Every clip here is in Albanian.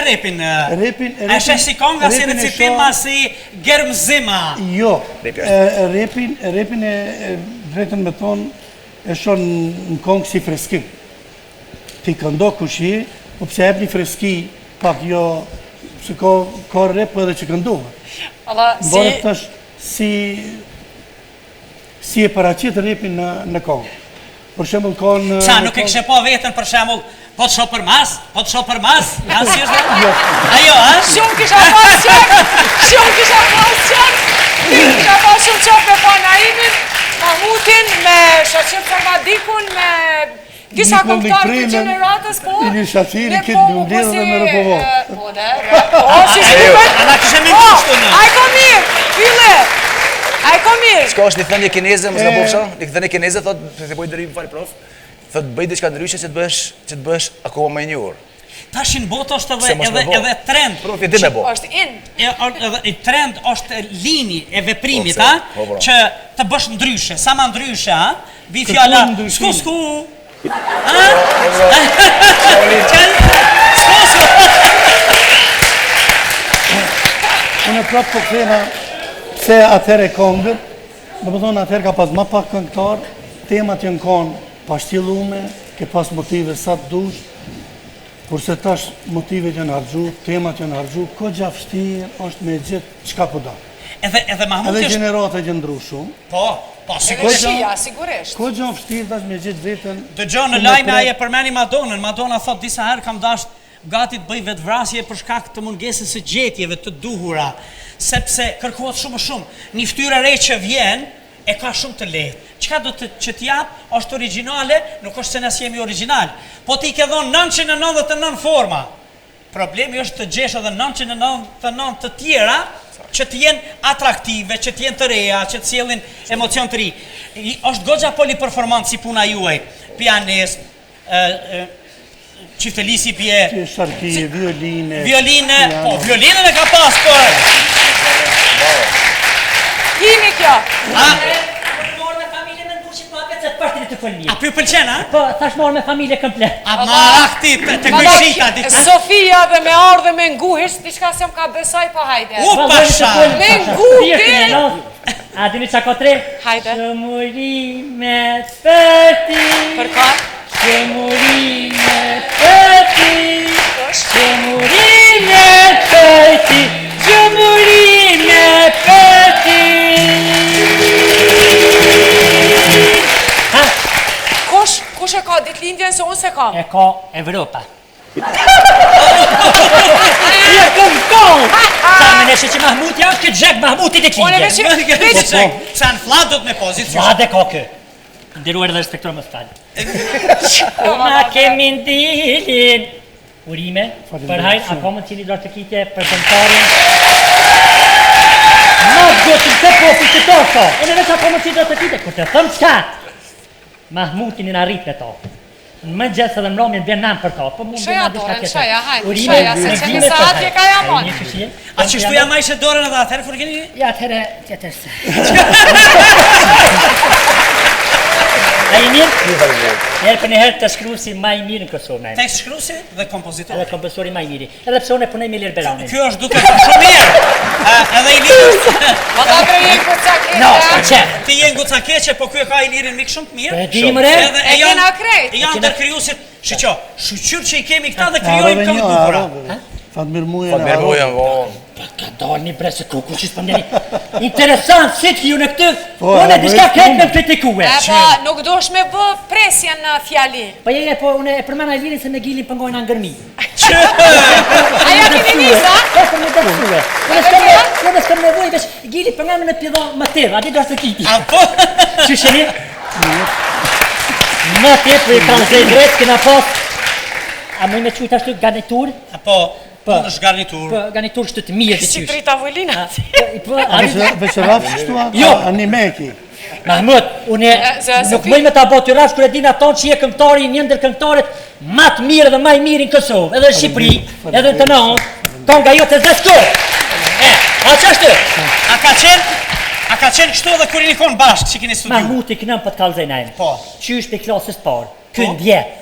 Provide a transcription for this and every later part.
repin? E shesh si konga, si recitim, ma si germzima? Jo, repin e drejtën me thonë, e shonë në kongë si freskim. Ti këndo kushi, po pse e një freski, pak jo, se ka rep edhe që këndohet. Bërë tash si e paraqit repin në kongë. Për shembull ka në... Qa, nuk e kështë po vetën, për shembull, po të shoh për mas, janë si është dhe? Ajo, ha? Shumë kisha pas qëk, kisha pas shumë qëk me pa Naimin, Mahmutin, me Shaqim Farmadikun, me disa këngëtarë të gjeneratës, po? Ili Shaqiri kitë në mdirë dhe me rëpovot. Po, si shkipet? Ana kishe me ngushtu në. A i ko mirë, file! A i ko mirë! Shko është një thënje kineze, më s'ka bofsha? Një thënje kineze, thot, se bojë dërim fali prof, thot, bëj diçka ndryshe që të bësh akoma më njohur. Tashin botë është edhe trend. Prof, e di me bo. është in. Edhe trend është lini e veprimit, që të bësh ndryshe. Sa ma ndryshe, vi fjalla, sku. Unë e prapë po krena se atëherë e kongët, dhe më thonë atëherë ka pas ma pak këngëtar, temat janë konë pashtjelume, ke pas motive sa të dush, kurse tash motivet janë harxhu, temat janë harxhu, ko gjafështirë është me gjithë qka po da. Edhe Mahmuti është... Edhe gjenerata gjë ndru shumë. Po, Sigurisht. Ko gjafështirë tash me gjithë vetën... Dëgjon në lajme aje përmeni Madonën. Madonna thot disa herë kam dasht gati të bëj vetvrasje për shkak të mungesës së gjetjeve të duhura, sepse kërkohet shumë. Një ftyrë re që vjen e ka shumë të lehtë. Çka do të që t'jap është origjinale, nuk është se ne jemi origjinal. Po ti ke dhënë 999 forma. Problemi është të gjesh edhe 999 të tjera që të jenë atraktive, që të jenë të reja, që të sjellin emocion të ri. Është goxha poliperformant si puna juaj, pianist, qiftelisi pje... Sharki, violine... Po, violinën e ka pas, për! Himi kjo! Morë me familje me ndushit ma apet se të partiri të fëllmije. A për pëlqen, a? Po, thash morë me familje komplet. A marakti, të kërshita, ditë. Sofia dhe me ardhe me nguhisht, diçka se më ka besoj, po hajde. U pasha! Me nguhi! A dini qa ko tre? Hajde. Shëmurime për ti. Për ka? Shëmurime për ti. Shëmurime për ti. Shëmurime për ti. Kush e ka ditëlindjen se unë se kam? E ka Evropa. Ja këm kohë! Sa me neshe që Mahmuti është këtë gjek Mahmuti dhe klindje. Sa në flat do të me pozit. Flat e ka kë. Ndiruar dhe respektor më falë. Ma kemi ndilin. Urime, për hajnë, a komën cili do të kitje për këntarin. Ma gëtëm të pofi që to shto. Unë veç a komën cili do të kitje, kur të thëmë qka. Mahmutin në arrit me to. Në më gjithë dhe mlomin bjen nam për to. Shoja dorën, shoja, hajde, shoja, se që në sa atje ka jamon. A që shtu jam ajshe dorën edhe atëherë, fërgjeni? Ja, atëherë, tjetër se. A i mirë? Njerë për njëherë të shkrusi ma i mirë në Kosovë. Tekst shkrusi dhe kompozitor. Edhe kompozitori ma i mirë. Edhe pëse unë e punoj me Ilir Berani. Kjo është duke shumë mirë. Edhe Ilir është... Ma ta për jenë guca keqe. No, që? Ti jenë guca keqe, po kjo ka Ilirin mikë shumë të mirë. E di më re? E kena krejt. Janë dhe kryusit, shqyqo, shqyqyr që i kemi këta dhe kryojmë këmë bukura. Fatmir Mujen. Fatmir Mujen, po. Ka dalë një bre se kuku që s'pënderi. Interesant, si t'ju në këtë, unë e diska kretë me kritikue. E pa, nuk do është me bë presja në fjali. Po jene, po unë e përmana i lirin se me gilin pëngojnë angërmi. Aja kini nisa? Po, për me dërësue. Unë s'kam nevoj, vesh gilin pëngojnë në pjedho më tërë, ati do është të kiti. A po? Që sheni? Më tërë, për i kanë zej drejtë, këna pas. A më me qujtë ashtu garnitur? A po? Unë është garnitur. Po, garnitur shtë të mirë të qysh. Si tri tavulina. Veç rafë shtua? Jo. A një meki? Mahmut, unë nuk mëj me ta bo të rash kër e din aton që je këngëtari një ndër këngëtarit ma të mirë dhe ma i mirë në Kosovë, edhe në Shqipëri, edhe në të nënë, tonga jo të zeshko. A që është? A ka qenë kështu edhe kur i nikon bashkë që keni studiu? Mahmuti kënëm për të kalzej najmë. Po. Qysh për klasës parë. Ky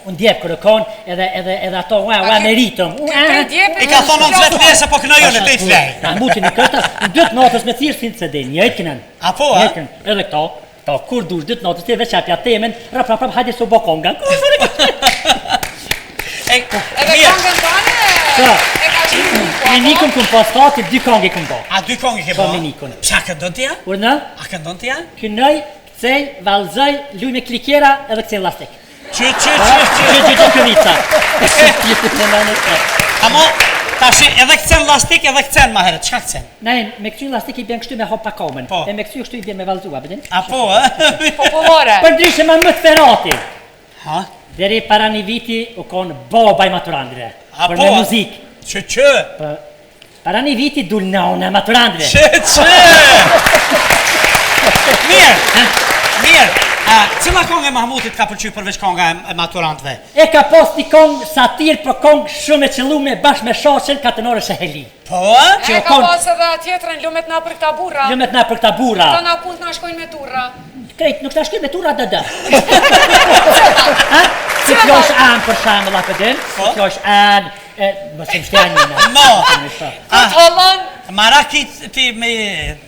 unë djep kërë konë edhe ato ua meritëm. I ka thonë në të lese po këna jone të i flej. Na mutin i këta, në 2 natës me thirë sinë se din, njëjtë kënën. Apo, edhe këto, kur dush 2 natës të veç apja temen, rap, hajde su bo konga. Edhe kongën tane, e ka gjithë Me Nikon këm pas fati 2 kongi këm do. A 2 kongi ke bo? Po me Nikon. Psa këndon t'ja? Urna? A këndon t'ja? Kënoj, këcej, valzoj, luj me klikjera edhe këcej lastik. Që. Që këvica. Amo, tashi edhe këcen lastik edhe këcen ma herët, qka këcen? Nejn, me këcyn lastik i bjen kështu me hop pa komen. Po. E me këcy kështu i bjen me valzua, bëdin? Apo, Popullore. Për ndryshe ma më të ferati. Ha? Deri para një viti u konë boba i maturandre. Apo? Për me muzikë. Që. Para një viti dul në unë e maturandre. Që. Mirë. Cila kongë e Mahmutit ka përqy përveç konga e maturantve? E ka pos një kongë satir për kongë shumë e qëllume bashkë me shoqen Katenore Sheheli. Po? E ka pas edhe tjetrën lumet na për këta burra. Lumet na për këta burra. Ta na punt na shkojnë me turra. Krejt, nuk ta shkoj me turra dëdë. Si kjo është anë për shamë la pëdin, kjo është anë, më shumë shtjani në. No. Këtë hëllon. Maraki ti me...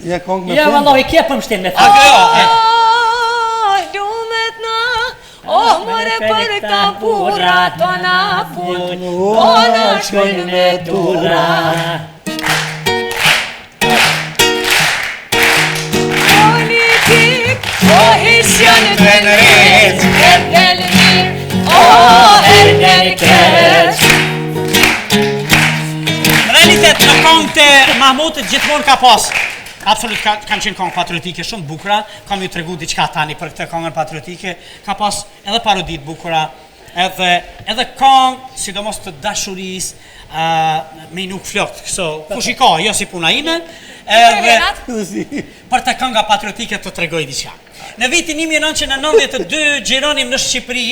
Ja kongë me Ja, fund. vëllohi, kje për më shtin me A thë. Lumet na, more për këta burra, ta na punt, ta na shkojnë me turra. Politik, o hisjanë të nërit, erdel mirë, o erdel keq. Në realitet, në kongë të Mahmutit gjithmonë ka pas. Absolut kanë qenë kongë patriotike shumë bukura, kam ju tregu diçka tani për këtë kongën patriotike, ka pas edhe parodit bukura, edhe kongë, sidomos të dashuris, me nuk flot, këso, kush i ka, jo si puna ime, edhe për të kënga patriotike të tregoj diçka. Në vitin 1992 gjironim në Shqipëri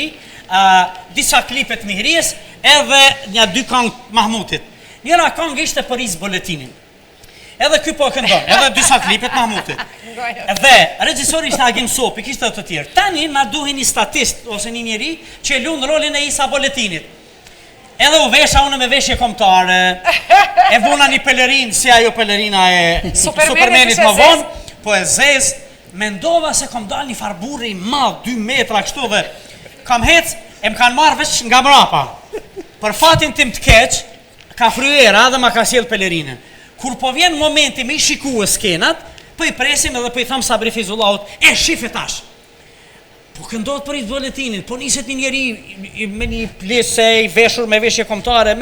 disa klipet mihries edhe një 2 kongë Mahmutit. Njëra kongë ishte për Is Boletinin. Edhe ky po këndon, edhe disa klipet Mahmutit. Dhe regjisori ishte Agim Sopi, kishte të tjerë. Tani na duhen një statist ose një njeri që lund rolin e Isa Boletinit. Edhe u vesha unë me veshje kombëtare, e vuna një pelerin, si ajo pelerina e Supermenit më vonë, po e zez, mendova se kom dal një farburri madh 2 metra kështu dhe kam hec, e më kanë marrë veç nga mrapa. Për fatin tim të keq, ka fryera dhe ma ka sjell pelerinën. Kur po vjen momenti me i shikue skenat, po i presim edhe po i tham Sabri Fizullahut, e shife tash. Po këndot për Is Boletinin, po niset një njeri me një plese i veshur me veshje kombëtare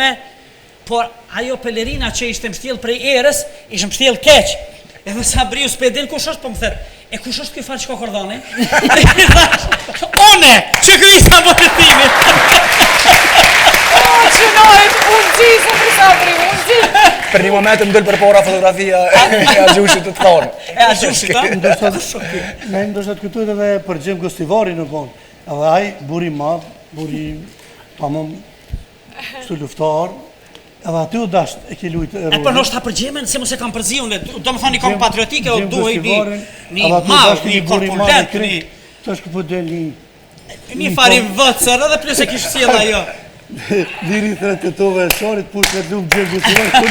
por ajo pelerina që ishte mështjell prej erës, ishte mështjell keq. Edhe Sabriu s'pedin kush është, po më thet, e kush është ky faqë kokordhani? One, që ky Isa Boletini. Që nojt, unë gjisë për Sabri, unë gjisë. Për një moment më dëllë për pora fotografia e Agjushit të thonë. E Agjushit, a? Ne ndoshta të këtujt edhe për Gjem Gostivari në konë. Edhe aj, buri madh, buri pamëm shtu luftar, edhe aty u dasht e ke lujt e E për nështë ta përgjemen, se mos e kam përzi unë, do më thonë një kongë patriotike, o duhej një madh, një korpulent, një... Të është këpë del një fari vëtësër, edhe plus e kishë sjell ajo. Liri thret të tove e shorit, push me lumë Gjem Gostivari.